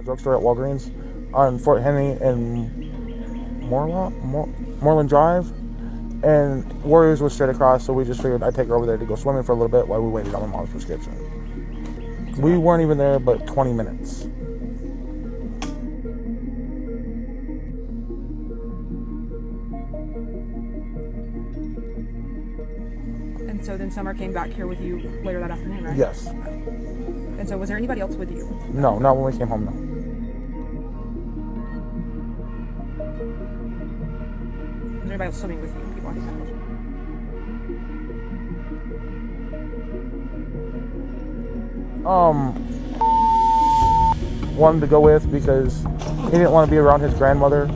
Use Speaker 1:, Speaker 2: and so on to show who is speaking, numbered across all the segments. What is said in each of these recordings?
Speaker 1: drugstore at Walgreens on Fort Henry and Moreland Drive. And Warriors was straight across, so we just figured I'd take her over there to go swimming for a little bit while we waited on my mom's prescription. We weren't even there but 20 minutes.
Speaker 2: And so then Summer came back here with you later that afternoon, right?
Speaker 1: Yes.
Speaker 2: And so was there anybody else with you?
Speaker 1: No, not when we came home, no.
Speaker 2: Was there anybody else swimming with you? People on
Speaker 1: Wanted to go with because he didn't want to be around his grandmother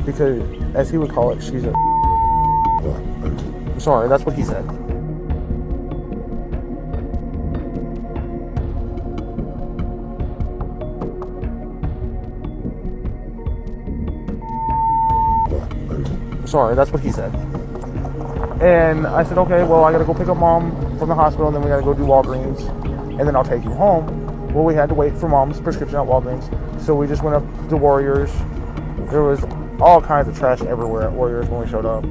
Speaker 1: because, as he would call it, she's a... Sorry, that's what he said. Sorry, that's what he said. And I said, okay, well, I gotta go pick up Mom from the hospital, and then we gotta go do Walgreens, and then I'll take you home. Well, we had to wait for Mom's prescription at Walgreens, so we just went up to Warriors. There was all kinds of trash everywhere at Warriors when we showed up.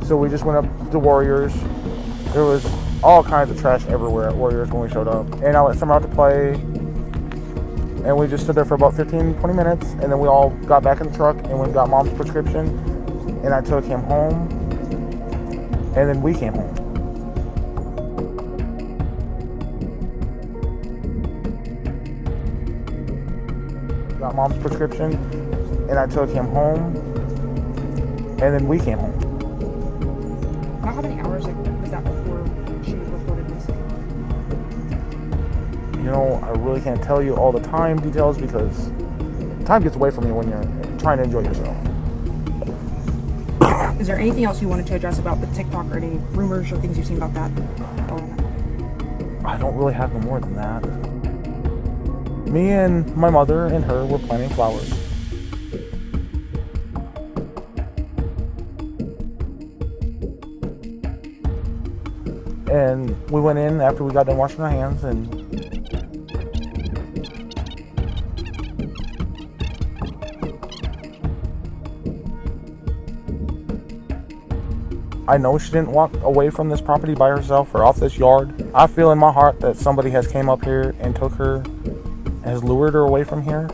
Speaker 1: So we just went up to Warriors. There was all kinds of trash everywhere at Warriors when we showed up. And I let Summer out to play. And we just stood there for about 15, 20 minutes. And then we all got back in the truck and we got Mom's prescription. And I took him home. And then we came home. Got Mom's prescription. And I took him home. And then we came home.
Speaker 2: How many hours was that before she was reported missing?
Speaker 1: You know, I really can't tell you all the time details because time gets away from you when you're trying to enjoy yourself.
Speaker 2: Is there anything else you wanted to address about the TikTok or any rumors or things you've seen about that?
Speaker 1: I don't really have no more than that. Me and my mother and her were planting flowers. And we went in after we got done washing our hands, and I know she didn't walk away from this property by herself or off this yard. I feel in my heart that somebody has came up here and took her, has lured her away from here.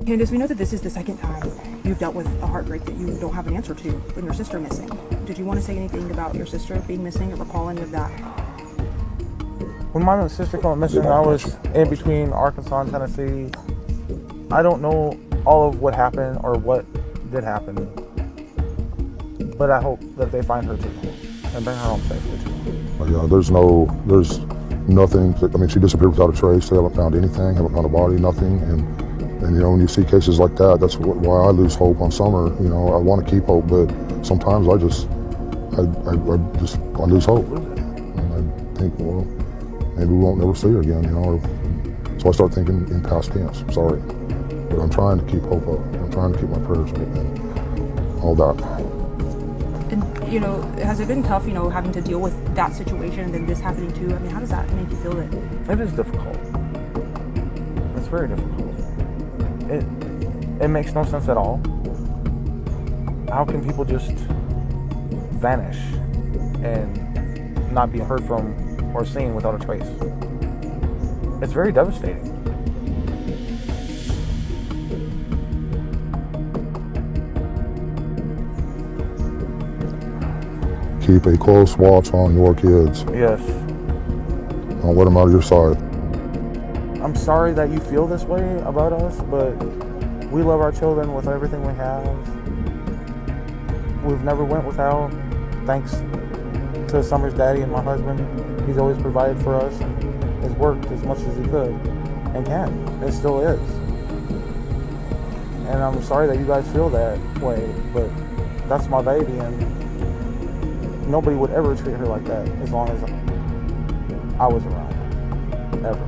Speaker 2: Candace, we know that this is the second time you've dealt with a heartbreak that you don't have an answer to when your sister missing. Did you want to say anything about your sister being missing or recall any of that?
Speaker 1: When my sister came missing, I was in between Arkansas and Tennessee. I don't know all of what happened or what did happen, but I hope that they find her too and bring her home safely too.
Speaker 3: Yeah, there's nothing. I mean, she disappeared without a trace. They haven't found anything, haven't found a body, nothing. And you know, when you see cases like that, that's why I lose hope on Summer. You know, I want to keep hope, but sometimes I lose hope. And I think, well, maybe we won't never see her again, you know. So I start thinking in past tense. I'm sorry, but I'm trying to keep hope up. I'm trying to keep my prayers up and all that.
Speaker 2: And, you know, has it been tough, you know, having to deal with that situation and then this happening too? I mean, how does that make you feel then?
Speaker 1: It is difficult. It's very difficult. It makes no sense at all. How can people just vanish and not be heard from or seen without a trace? It's very devastating.
Speaker 3: Keep a close watch on your kids.
Speaker 1: Yes.
Speaker 3: Don't let them out of your sight.
Speaker 1: I'm sorry that you feel this way about us, but we love our children with everything we have. We've never went without, thanks to Summer's daddy and my husband. He's always provided for us and has worked as much as he could and can, and still is. And I'm sorry that you guys feel that way, but that's my baby, and nobody would ever treat her like that as long as I was around, ever.